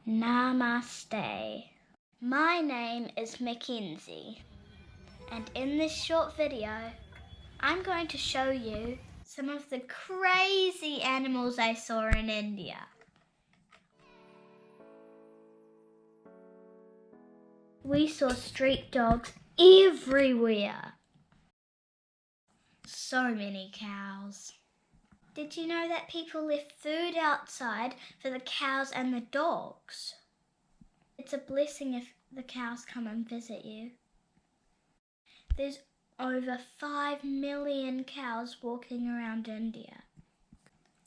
Namaste. My name is Kenzie, and in this short video, I'm going to show you some of the crazy animals I saw in India. We saw street dogs everywhere. So many cows. Did you know that people left food outside for the cows and the dogs? It's a blessing if the cows come and visit you. There's over 5 million cows walking around India.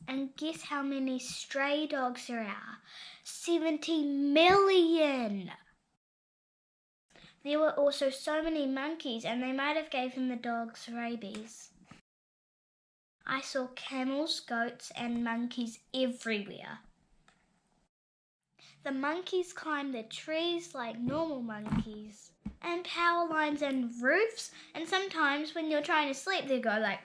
And guess how many stray dogs there are? 70 million! There were also so many monkeys, and they might have given the dogs rabies. I saw camels, goats and monkeys everywhere. The monkeys climb the trees like normal monkeys, and power lines and roofs, and sometimes when you're trying to sleep they go like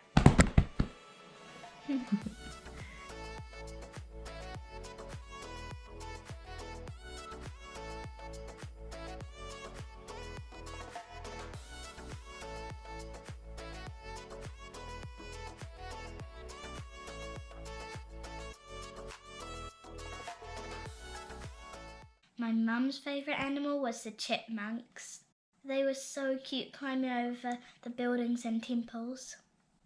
My mum's favourite animal was the chipmunks. They were so cute climbing over the buildings and temples.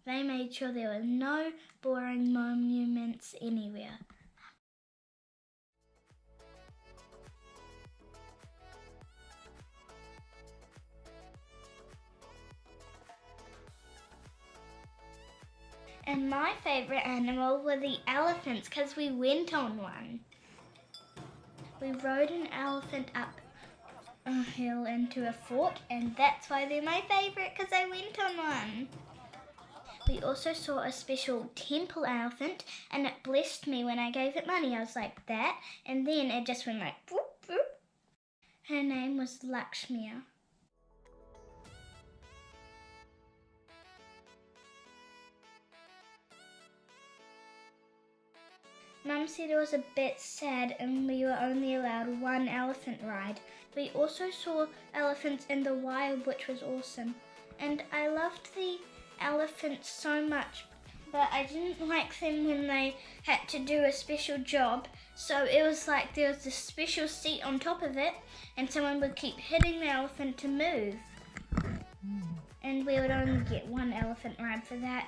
They made sure there were no boring monuments anywhere. And my favourite animal were the elephants because we went on one. We rode an elephant up a hill into a fort, and that's why they're my favourite, because I went on one. We also saw a special temple elephant, and it blessed me when I gave it money. I was like that, and then it just went like whoop, whoop. Her name was Lakshmi. Mum said it was a bit sad and we were only allowed one elephant ride. We also saw elephants in the wild, which was awesome. And I loved the elephants so much, but I didn't like them when they had to do a special job. So it was like there was a special seat on top of it and someone would keep hitting the elephant to move. And we would only get one elephant ride for that.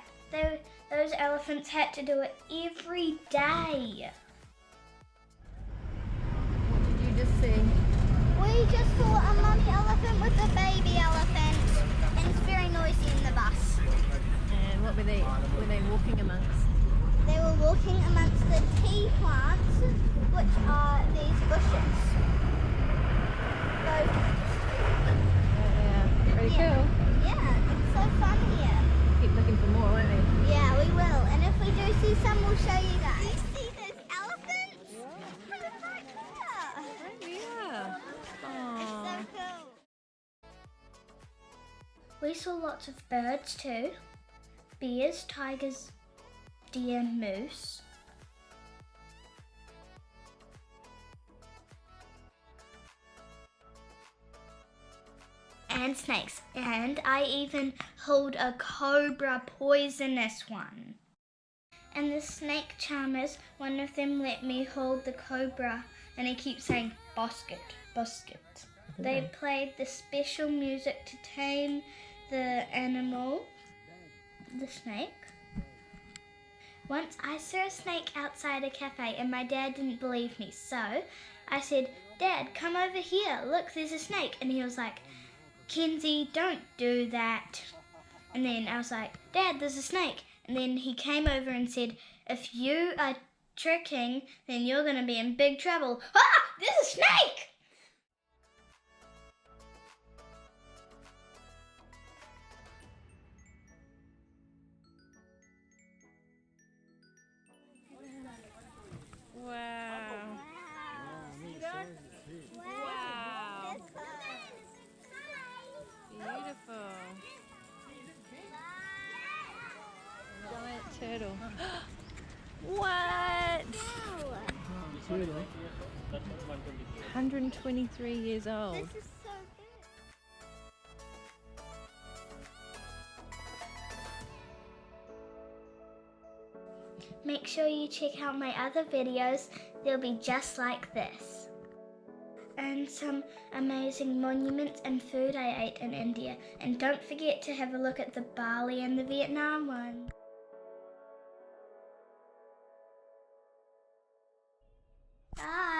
Those elephants had to do it every day. What did you just see? We just saw a mummy elephant with a baby elephant, and it's very noisy in the bus. And what were they walking amongst? They were walking amongst the tea plants, which are these bushes. Yeah, pretty cool. Yeah, it's so fun here. Keep looking for more, won't we? Yeah, we will. And if we do see some, we'll show you guys. You see those elephants? Yeah. They're right here. Yeah. It's so cool. We saw lots of birds too. Bears, tigers, deer, moose. And snakes, and I even held a cobra, poisonous one. And the snake charmers, one of them let me hold the cobra, and he keeps saying, "Basket, basket." They played the special music to tame the animal, the snake. Once I saw a snake outside a cafe and my dad didn't believe me, so I said, "Dad, come over here, look, there's a snake." And he was like, "Kenzie, don't do that." And then I was like, "Dad, there's a snake." And then he came over and said, "If you are tricking, then you're going to be in big trouble." Ah, there's a snake! Wow. Wow. Beautiful. Giant turtle. What? Really? 123 years old. This is so good. Make sure you check out my other videos, they'll be just like this. And some amazing monuments and food I ate in India. And don't forget to have a look at the Bali and the Vietnam one. Bye!